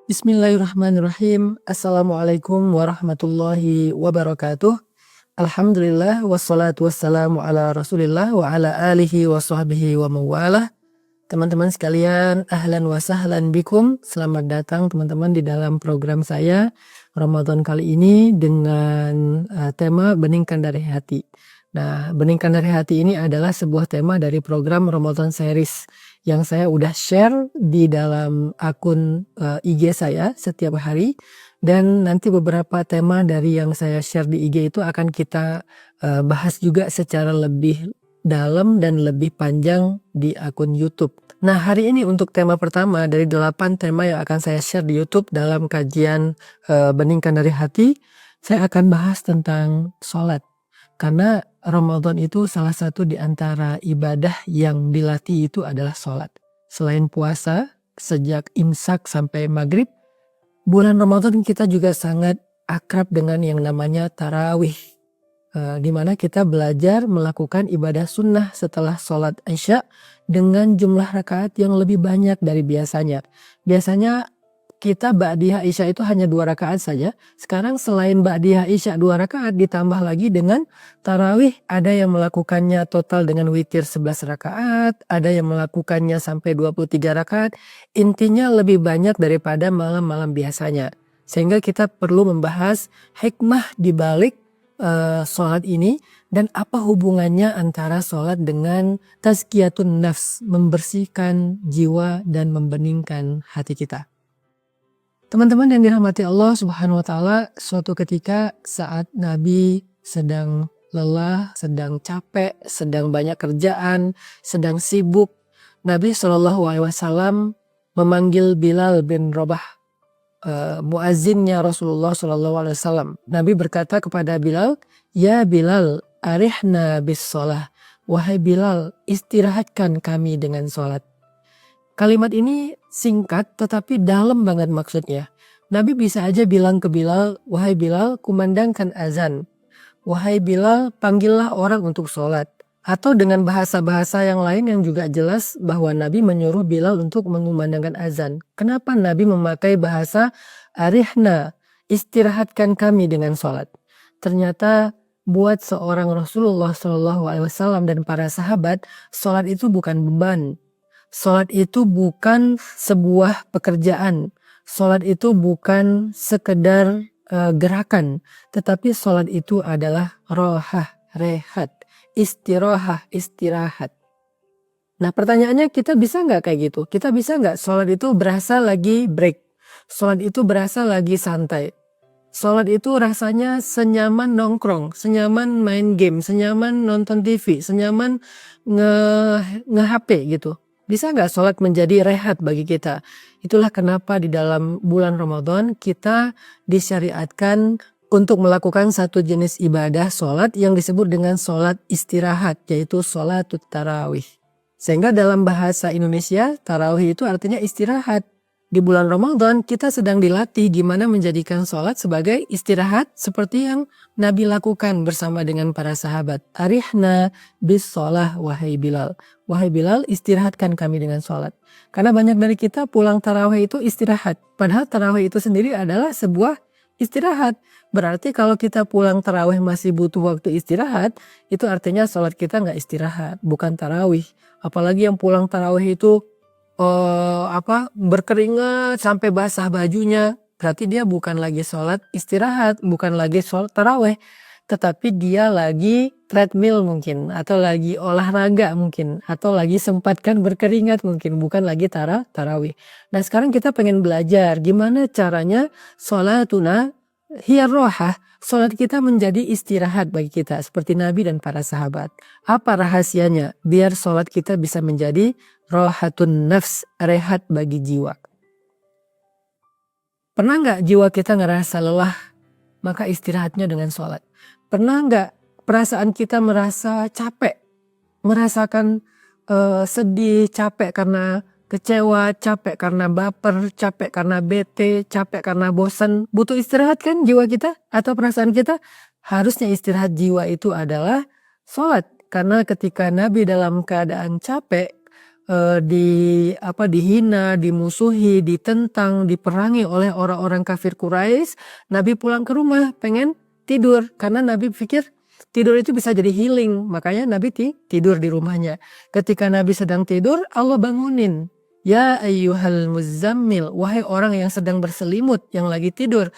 Bismillahirrahmanirrahim. Assalamualaikum warahmatullahi wabarakatuh. Alhamdulillah wassalatu wassalamu ala Rasulillah wa ala alihi wa sahbihi wa mawalah. Teman-teman sekalian, ahlan wa sahlan bikum. Selamat datang teman-teman di dalam program saya Ramadan kali ini dengan tema Beningkan dari Hati. Nah, Beningkan dari Hati ini adalah sebuah tema dari program Ramadan Series yang saya udah share di dalam akun IG saya setiap hari, dan nanti beberapa tema dari yang saya share di IG itu akan kita bahas juga secara lebih dalam dan lebih panjang di akun YouTube. Nah, hari ini untuk tema pertama dari 8 tema yang akan saya share di YouTube dalam kajian Beningkan dari Hati, saya akan bahas tentang sholat. Karena Ramadan itu salah satu di antara ibadah yang dilatih itu adalah sholat. Selain puasa, sejak imsak sampai maghrib, bulan Ramadan kita juga sangat akrab dengan yang namanya tarawih. Di mana kita belajar melakukan ibadah sunnah setelah sholat Isya dengan jumlah rakaat yang lebih banyak dari biasanya. Biasanya kita ba'diyah Isya itu hanya 2 rakaat saja. Sekarang selain ba'diyah Isya 2 rakaat ditambah lagi dengan tarawih, ada yang melakukannya total dengan witir 11 rakaat, ada yang melakukannya sampai 23 rakaat. Intinya lebih banyak daripada malam-malam biasanya. Sehingga kita perlu membahas hikmah di balik sholat ini dan apa hubungannya antara sholat dengan tazkiyatun nafs, membersihkan jiwa dan membeningkan hati kita. Teman-teman yang dirahmati Allah Subhanahu wa Ta'ala, suatu ketika saat Nabi sedang lelah, sedang capek, sedang banyak kerjaan, sedang sibuk, Nabi SAW memanggil Bilal bin Rabah, muazzinnya Rasulullah SAW. Nabi berkata kepada Bilal, "Ya Bilal, arihna bis sholah." Wahai Bilal, istirahatkan kami dengan sholat. Kalimat ini singkat tetapi dalam banget maksudnya. Nabi bisa aja bilang ke Bilal, "Wahai Bilal, kumandangkan azan. Wahai Bilal, panggillah orang untuk sholat." Atau dengan bahasa-bahasa yang lain yang juga jelas bahwa Nabi menyuruh Bilal untuk mengumandangkan azan. Kenapa Nabi memakai bahasa arihna, istirahatkan kami dengan sholat? Ternyata buat seorang Rasulullah SAW dan para sahabat, sholat itu bukan beban. Sholat itu bukan sebuah pekerjaan. Sholat itu bukan sekedar gerakan. Tetapi sholat itu adalah rohah, rehat, istirahat. Nah, pertanyaannya, kita bisa nggak kayak gitu? Kita bisa nggak sholat itu berasa lagi break? Sholat itu berasa lagi santai? Sholat itu rasanya senyaman nongkrong, senyaman main game, senyaman nonton TV, senyaman nge-HP gitu. Bisa nggak sholat menjadi rehat bagi kita? Itulah kenapa di dalam bulan Ramadan kita disyariatkan untuk melakukan satu jenis ibadah sholat yang disebut dengan sholat istirahat, yaitu sholatut tarawih. Sehingga dalam bahasa Indonesia, tarawih itu artinya istirahat. Di bulan Ramadan kita sedang dilatih gimana menjadikan sholat sebagai istirahat seperti yang Nabi lakukan bersama dengan para sahabat. Arihna bis sholah wahai Bilal. Wahai Bilal, istirahatkan kami dengan sholat. Karena banyak dari kita pulang tarawih itu istirahat. Padahal tarawih itu sendiri adalah sebuah istirahat. Berarti kalau kita pulang tarawih masih butuh waktu istirahat, itu artinya sholat kita nggak istirahat, bukan tarawih. Apalagi yang pulang tarawih itu berkeringat sampai basah bajunya, berarti dia bukan lagi sholat istirahat, bukan lagi sholat tarawih, tetapi dia lagi treadmill mungkin, atau lagi olahraga mungkin, atau lagi sempatkan berkeringat mungkin, bukan lagi tarawih. Nah, sekarang kita pengen belajar gimana caranya sholatuna hiya rohah, sholat kita menjadi istirahat bagi kita seperti Nabi dan para sahabat. Apa rahasianya biar sholat kita bisa menjadi rohatun nafs, rehat bagi jiwa? Pernah nggak jiwa kita ngerasa lelah, maka istirahatnya dengan sholat? Pernah nggak perasaan kita merasa capek, merasakan sedih, capek karena kecewa, capek karena baper, capek karena bete, capek karena bosan? Butuh istirahat kan jiwa kita atau perasaan kita? Harusnya istirahat jiwa itu adalah sholat. Karena ketika Nabi dalam keadaan capek, dihina, dimusuhi, ditentang, diperangi oleh orang-orang kafir Quraisy, Nabi pulang ke rumah pengen tidur karena Nabi pikir tidur itu bisa jadi healing, makanya Nabi tidur di rumahnya. Ketika Nabi sedang tidur, Allah bangunin. Ya ayyuhal muzammil, wahai orang yang sedang berselimut, yang lagi tidur,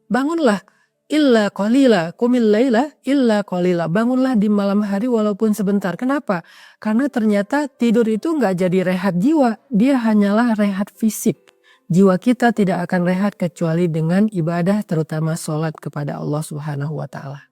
bangunlah. Illa qalila, qumil laila illa qalila. Bangunlah di malam hari walaupun sebentar. Kenapa? Karena ternyata tidur itu nggak jadi rehat jiwa, dia hanyalah rehat fisik. Jiwa kita tidak akan rehat kecuali dengan ibadah, terutama sholat kepada Allah Subhanahu wa Ta'ala.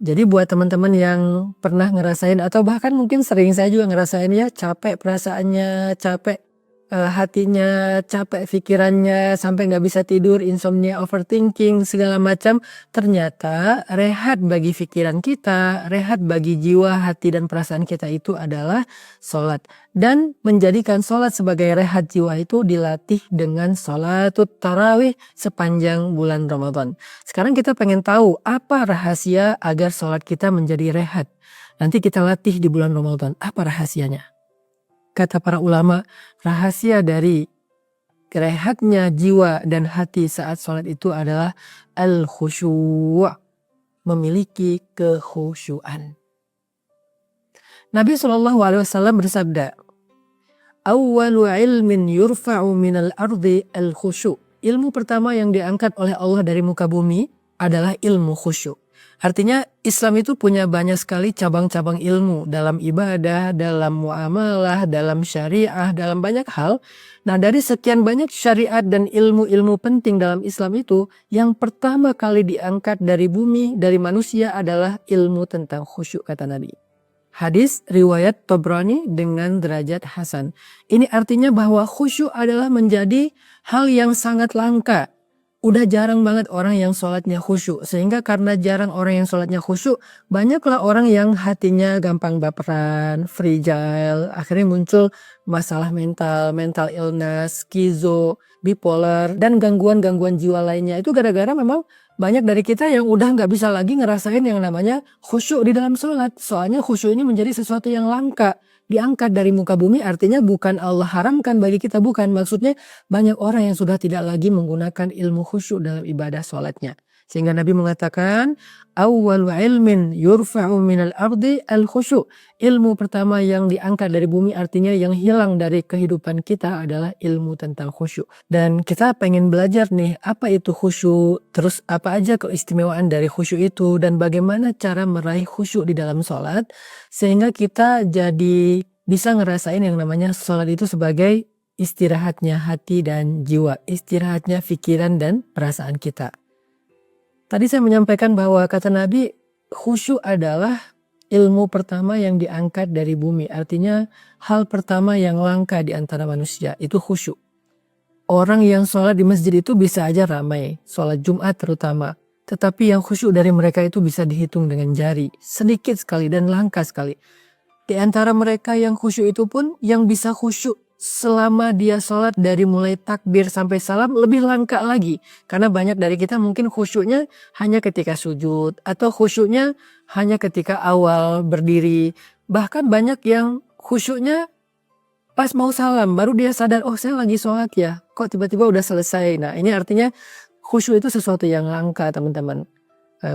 Jadi buat teman-teman yang pernah ngerasain atau bahkan mungkin sering saya juga ngerasain ya, capek perasaannya, capek hatinya, capek pikirannya, sampai nggak bisa tidur, insomnia, overthinking, segala macam. Ternyata rehat bagi pikiran kita, rehat bagi jiwa, hati dan perasaan kita itu adalah sholat. Dan menjadikan sholat sebagai rehat jiwa itu dilatih dengan sholatut tarawih sepanjang bulan Ramadan. Sekarang kita pengen tahu apa rahasia agar sholat kita menjadi rehat. Nanti kita latih di bulan Ramadan. Apa rahasianya? Kata para ulama, rahasia dari rehatnya jiwa dan hati saat sholat itu adalah al-khusyu', memiliki kekhusyuan. Nabi SAW bersabda, awwalu ilmin yurfa'u minal ardi al-khusyu'. Ilmu pertama yang diangkat oleh Allah dari muka bumi adalah ilmu khusyuk. Artinya Islam itu punya banyak sekali cabang-cabang ilmu dalam ibadah, dalam muamalah, dalam syariah, dalam banyak hal. Nah, dari sekian banyak syariat dan ilmu-ilmu penting dalam Islam itu, yang pertama kali diangkat dari bumi, dari manusia adalah ilmu tentang khusyuk, kata Nabi. Hadis riwayat Tabrani dengan derajat hasan. Ini artinya bahwa khusyuk adalah menjadi hal yang sangat langka. Udah jarang banget orang yang sholatnya khusyuk. Sehingga karena jarang orang yang sholatnya khusyuk, banyaklah orang yang hatinya gampang baperan, fragile. Akhirnya muncul masalah mental illness, skizo, bipolar, dan gangguan-gangguan jiwa lainnya. Itu gara-gara memang banyak dari kita yang udah nggak bisa lagi ngerasain yang namanya khusyuk di dalam sholat. Soalnya khusyuk ini menjadi sesuatu yang langka. Diangkat dari muka bumi artinya bukan Allah haramkan bagi kita, bukan. Maksudnya banyak orang yang sudah tidak lagi menggunakan ilmu khusyuk dalam ibadah sholatnya. Sehingga Nabi mengatakan, awwalu ilmin yurfa'u minal ardi al-khusyuk. Ilmu pertama yang diangkat dari bumi artinya yang hilang dari kehidupan kita adalah ilmu tentang khusyuk. Dan kita pengen belajar nih, apa itu khusyuk, terus apa aja keistimewaan dari khusyuk itu, dan bagaimana cara meraih khusyuk di dalam sholat. Sehingga kita jadi bisa ngerasain yang namanya sholat itu sebagai istirahatnya hati dan jiwa, istirahatnya pikiran dan perasaan kita. Tadi saya menyampaikan bahwa kata Nabi, khusyuk adalah ilmu pertama yang diangkat dari bumi. Artinya hal pertama yang langka di antara manusia itu khusyuk. Orang yang sholat di masjid itu bisa aja ramai, sholat Jumat terutama. Tetapi yang khusyuk dari mereka itu bisa dihitung dengan jari. Sedikit sekali dan langka sekali. Di antara mereka yang khusyuk itu pun yang bisa khusyuk selama dia sholat dari mulai takbir sampai salam lebih langka lagi. Karena banyak dari kita mungkin khusyuknya hanya ketika sujud atau khusyuknya hanya ketika awal berdiri. Bahkan banyak yang khusyuknya pas mau salam baru dia sadar, oh saya lagi sholat ya, kok tiba-tiba udah selesai. Nah ini artinya khusyuk itu sesuatu yang langka, teman-teman.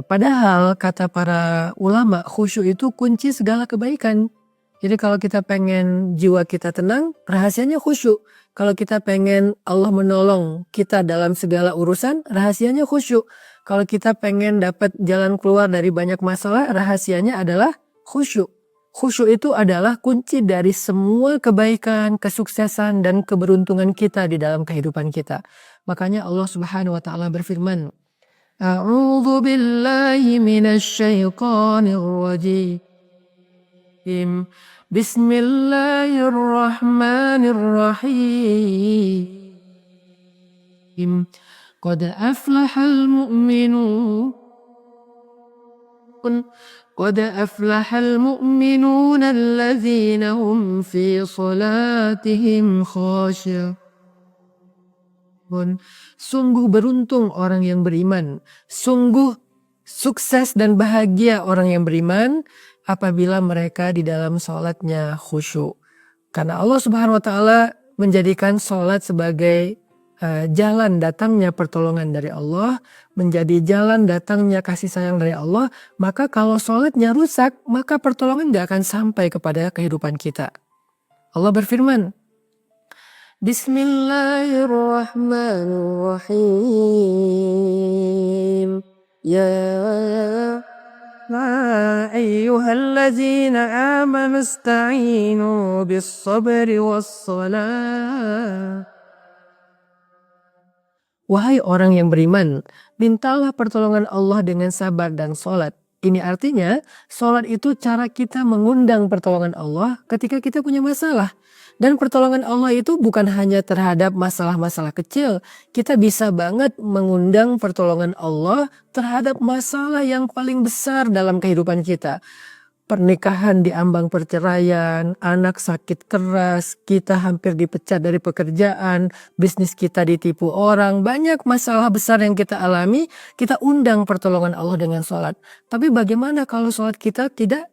Padahal kata para ulama, khusyuk itu kunci segala kebaikan. Jadi kalau kita pengen jiwa kita tenang, rahasianya khusyuk. Kalau kita pengen Allah menolong kita dalam segala urusan, rahasianya khusyuk. Kalau kita pengen dapat jalan keluar dari banyak masalah, rahasianya adalah khusyuk. Khusyuk itu adalah kunci dari semua kebaikan, kesuksesan, dan keberuntungan kita di dalam kehidupan kita. Makanya Allah Subhanahu wa Ta'ala berfirman, A'udzu billahi minasyaitonir rajim. Bismillahirrahmanirrahim. Qad aflahal mu'minun. قد أفلح المؤمنون الذين هم في صلاتهم خاشعون. Sungguh beruntung orang yang beriman. Sungguh sukses dan bahagia orang yang beriman apabila mereka di dalam sholatnya khusyuk. Karena Allah Subhanahu wa taala menjadikan sholat sebagai jalan datangnya pertolongan dari Allah, menjadi jalan datangnya kasih sayang dari Allah, maka kalau sholatnya rusak, maka pertolongan gak akan sampai kepada kehidupan kita. Allah berfirman, Bismillahirrahmanirrahim. Ya ayyuhalladzina amanu ista'inu bis sabri was salah. Wahai orang yang beriman, mintalah pertolongan Allah dengan sabar dan sholat. Ini artinya, sholat itu cara kita mengundang pertolongan Allah ketika kita punya masalah. Dan pertolongan Allah itu bukan hanya terhadap masalah-masalah kecil. Kita bisa banget mengundang pertolongan Allah terhadap masalah yang paling besar dalam kehidupan kita. Pernikahan diambang perceraian, anak sakit keras, kita hampir dipecat dari pekerjaan, bisnis kita ditipu orang, banyak masalah besar yang kita alami, kita undang pertolongan Allah dengan sholat. Tapi bagaimana kalau sholat kita tidak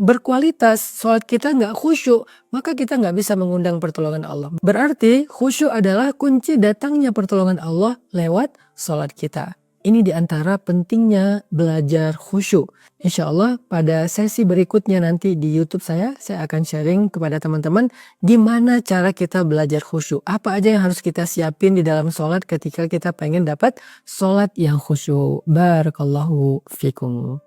berkualitas, sholat kita nggak khusyuk, maka kita nggak bisa mengundang pertolongan Allah. Berarti khusyuk adalah kunci datangnya pertolongan Allah lewat sholat kita. Ini diantara pentingnya belajar khusyuk. Insya Allah pada sesi berikutnya nanti di YouTube saya akan sharing kepada teman-teman gimana cara kita belajar khusyuk. Apa aja yang harus kita siapin di dalam sholat ketika kita pengen dapat sholat yang khusyuk. Barakallahu fikum.